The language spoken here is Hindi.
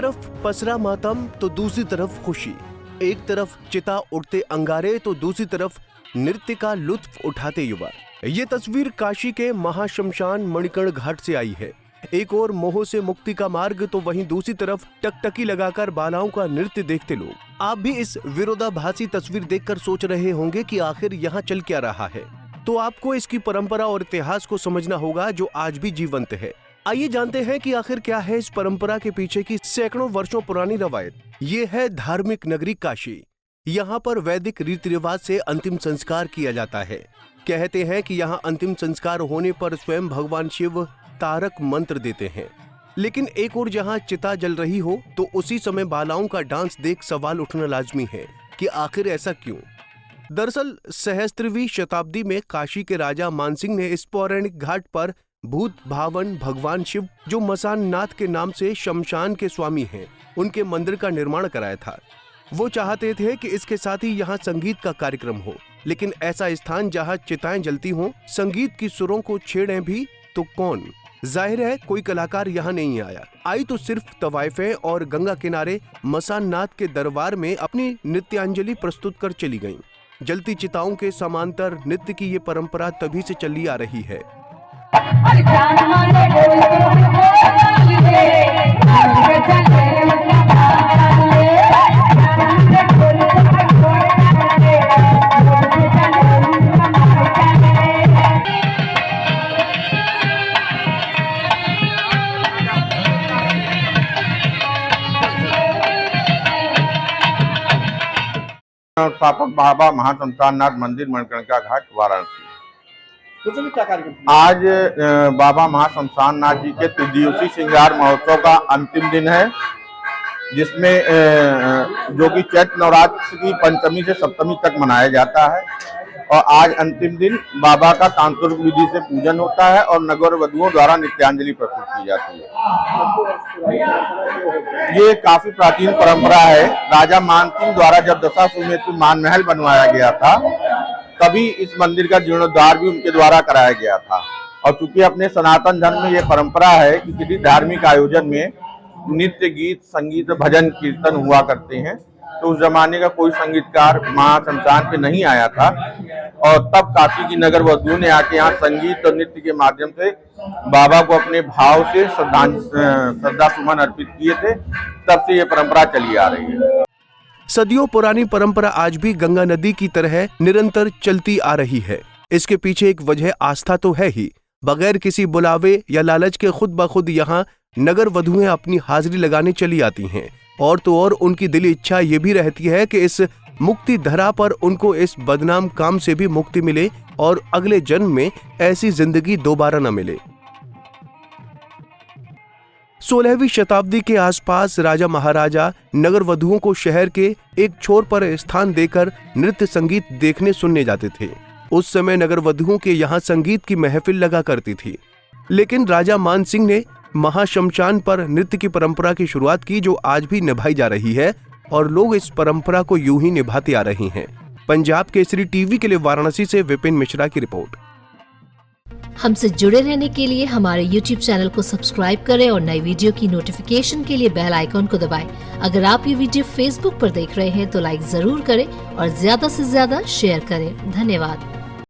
तरफ पसरा मातम तो दूसरी तरफ खुशी, एक तरफ चिता उड़ते अंगारे तो दूसरी तरफ नृत्य का लुत्फ उठाते युवा। ये तस्वीर काशी के महाशमशान मणिकर्ण घाट से आई है। एक और मोह से मुक्ति का मार्ग तो वहीं दूसरी तरफ टकटकी लगाकर बालाओं का नृत्य देखते लोग। आप भी इस विरोधाभासी तस्वीर देखकर सोच रहे होंगे कि आखिर यहाँ चल क्या रहा है, तो आपको इसकी परंपरा और इतिहास को समझना होगा जो आज भी जीवंत है। आइए जानते हैं कि आखिर क्या है इस परंपरा के पीछे की सैकड़ों वर्षों पुरानी रवायत। ये है धार्मिक नगरी काशी। यहाँ पर वैदिक रीति रिवाज से अंतिम संस्कार किया जाता है। कहते हैं कि यहाँ अंतिम संस्कार होने पर स्वयं भगवान शिव तारक मंत्र देते हैं। लेकिन एक और जहाँ चिता जल रही हो तो उसी समय बालाओं का डांस देख सवाल उठना लाजमी है कि आखिर ऐसा क्यों। दरअसल सहस्त्रवीं शताब्दी में काशी के राजा मानसिंह ने इस पौराणिक घाट पर भूत भावन भगवान शिव, जो मसान नाथ के नाम से शमशान के स्वामी हैं, उनके मंदिर का निर्माण कराया था। वो चाहते थे कि इसके साथ ही यहाँ संगीत का कार्यक्रम हो, लेकिन ऐसा स्थान जहाँ चिताएं जलती हों, संगीत की सुरों को छेड़ें भी तो कौन। जाहिर है कोई कलाकार यहाँ नहीं आया। आई तो सिर्फ तवाइफें और गंगा किनारे मसान नाथ के दरबार में अपनी नृत्यांजलि प्रस्तुत कर चली गईं। जलती चिताओं के समांतर नृत्य की ये परंपरा तभी से चली आ रही है। स्थापक बाबा महाशमशान नाथ मंदिर मणिकर्णिका घाट वाराणसी। क्या कार्यक्रम? आज बाबा महाशमशान नाथ जी के त्रिदिवसीय श्रृंगार महोत्सव का अंतिम दिन है, जिसमें जो कि चैत्र नवरात्र की पंचमी से सप्तमी तक मनाया जाता है। और आज अंतिम दिन बाबा का तांत्रिक विधि से पूजन होता है और नगर वधुओं द्वारा नित्यांजलि प्रस्तुत की जाती है। ये काफी प्राचीन परंपरा है। राजा मानसिंह द्वारा जब दशाश्वमेध में मान महल बनवाया गया था, तभी इस मंदिर का जीर्णोद्धार भी उनके द्वारा कराया गया था। और चूंकि अपने सनातन धर्म में ये परंपरा है कि किसी धार्मिक आयोजन में नृत्य, गीत, संगीत, भजन, कीर्तन हुआ करते हैं, तो उस जमाने का कोई संगीतकार महाशमशान पे नहीं आया था। और तब काशी की नगर वधुओं ने आके यहाँ संगीत और नृत्य के माध्यम से बाबा को अपने भाव से श्रद्धा सुमन अर्पित किए थे। तब से ये परंपरा चली आ रही है। सदियों पुरानी परंपरा आज भी गंगा नदी की तरह निरंतर चलती आ रही है। इसके पीछे एक वजह आस्था तो है ही। बगैर किसी बुलावे या लालच के खुद ब खुद यहाँ नगर वधुएं अपनी हाजिरी लगाने चली आती हैं। और तो और उनकी दिली इच्छा ये भी रहती है कि इस मुक्ति धरा पर उनको इस बदनाम काम से भी मुक्ति मिले और अगले जन्म में ऐसी जिंदगी दोबारा न मिले। 16वीं शताब्दी के आसपास राजा महाराजा नगर वधुओं को शहर के एक छोर पर स्थान देकर नृत्य संगीत देखने सुनने जाते थे। उस समय नगर वधुओं के यहाँ संगीत की महफिल लगा करती थी। लेकिन राजा मानसिंह ने महाशमशान पर नृत्य की परंपरा की शुरुआत की, जो आज भी निभाई जा रही है और लोग इस परंपरा को यूं ही निभाते आ रहे हैं। पंजाब केसरी टीवी के लिए वाराणसी से विपिन मिश्रा की रिपोर्ट। हमसे जुड़े रहने के लिए हमारे YouTube चैनल को सब्सक्राइब करें और नई वीडियो की नोटिफिकेशन के लिए बेल आइकॉन को दबाएं। अगर आप ये वीडियो Facebook पर देख रहे हैं तो लाइक जरूर करें और ज्यादा से ज्यादा शेयर करें। धन्यवाद।